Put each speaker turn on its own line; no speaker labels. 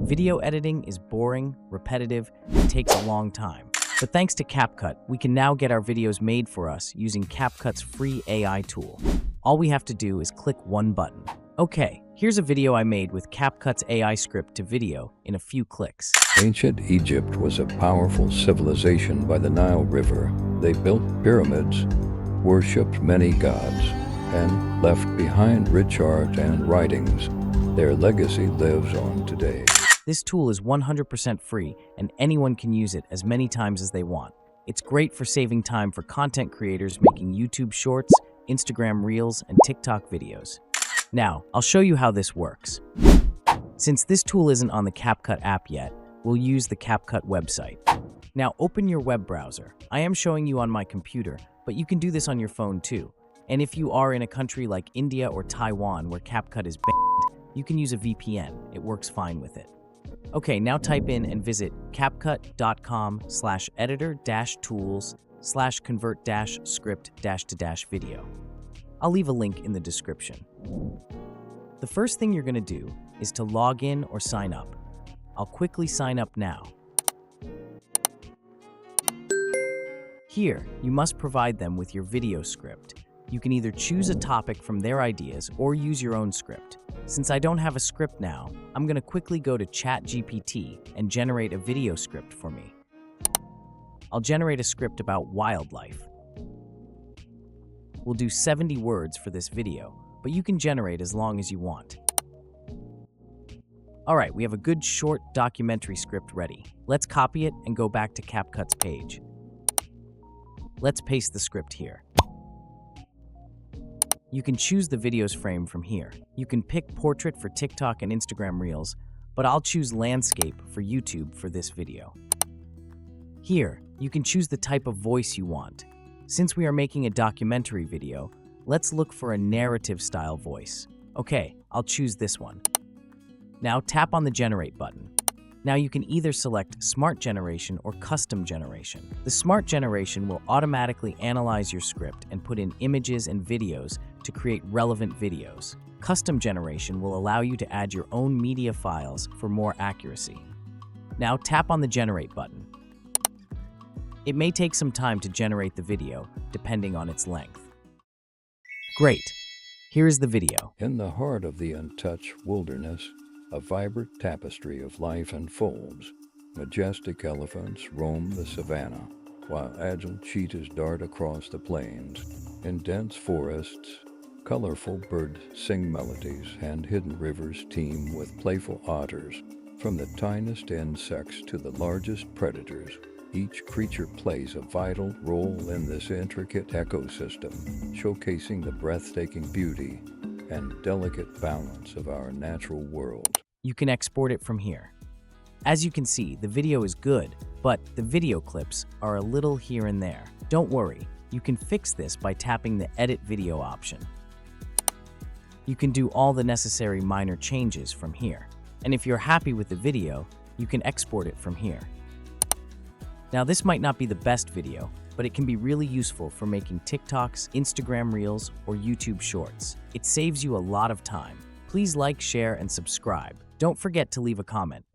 Video editing is boring, repetitive, and takes a long time. But thanks to CapCut, we can now get our videos made for us using CapCut's free AI tool. All we have to do is click one button. Okay, here's a video I made with CapCut's AI script to video in a few clicks.
Ancient Egypt was a powerful civilization by the Nile River. They built pyramids, worshipped many gods, and left behind rich art and writings. Their legacy lives on today.
This tool is 100% free, and anyone can use it as many times as they want. It's great for saving time for content creators making YouTube Shorts, Instagram Reels, and TikTok videos. Now, I'll show you how this works. Since this tool isn't on the CapCut app yet, we'll use the CapCut website. Now open your web browser. I am showing you on my computer, but you can do this on your phone too. And if you are in a country like India or Taiwan where CapCut is banned, you can use a VPN. It works fine with it. Okay, now type in and visit capcut.com/editor-tools/convert-script-to-video. I'll leave a link in the description. The first thing you're going to do is to log in or sign up. I'll quickly sign up now. Here, you must provide them with your video script. You can either choose a topic from their ideas or use your own script. Since I don't have a script now, I'm going to quickly go to ChatGPT and generate a video script for me. I'll generate a script about wildlife. We'll do 70 words for this video, but you can generate as long as you want. Alright, we have a good short documentary script ready. Let's copy it and go back to CapCut's page. Let's paste the script here. You can choose the video's frame from here. You can pick portrait for TikTok and Instagram Reels, but I'll choose landscape for YouTube for this video. Here, you can choose the type of voice you want. Since we are making a documentary video, let's look for a narrative style voice. Okay, I'll choose this one. Now tap on the Generate button. Now you can either select Smart Generation or Custom Generation. The Smart Generation will automatically analyze your script and put in images and videos to create relevant videos. Custom Generation will allow you to add your own media files for more accuracy. Now tap on the Generate button. It may take some time to generate the video, depending on its length. Great! Here is the video.
In the heart of the untouched wilderness, a vibrant tapestry of life unfolds. Majestic elephants roam the savanna, while agile cheetahs dart across the plains. In dense forests, colorful birds sing melodies, and hidden rivers teem with playful otters. From the tiniest insects to the largest predators, each creature plays a vital role in this intricate ecosystem, showcasing the breathtaking beauty and delicate balance of our natural world.
You can export it from here. As you can see, the video is good, but the video clips are a little here and there. Don't worry, you can fix this by tapping the Edit Video option. You can do all the necessary minor changes from here. And if you're happy with the video, you can export it from here. Now this might not be the best video, but it can be really useful for making TikToks, Instagram Reels, or YouTube Shorts. It saves you a lot of time. Please like, share, and subscribe. Don't forget to leave a comment.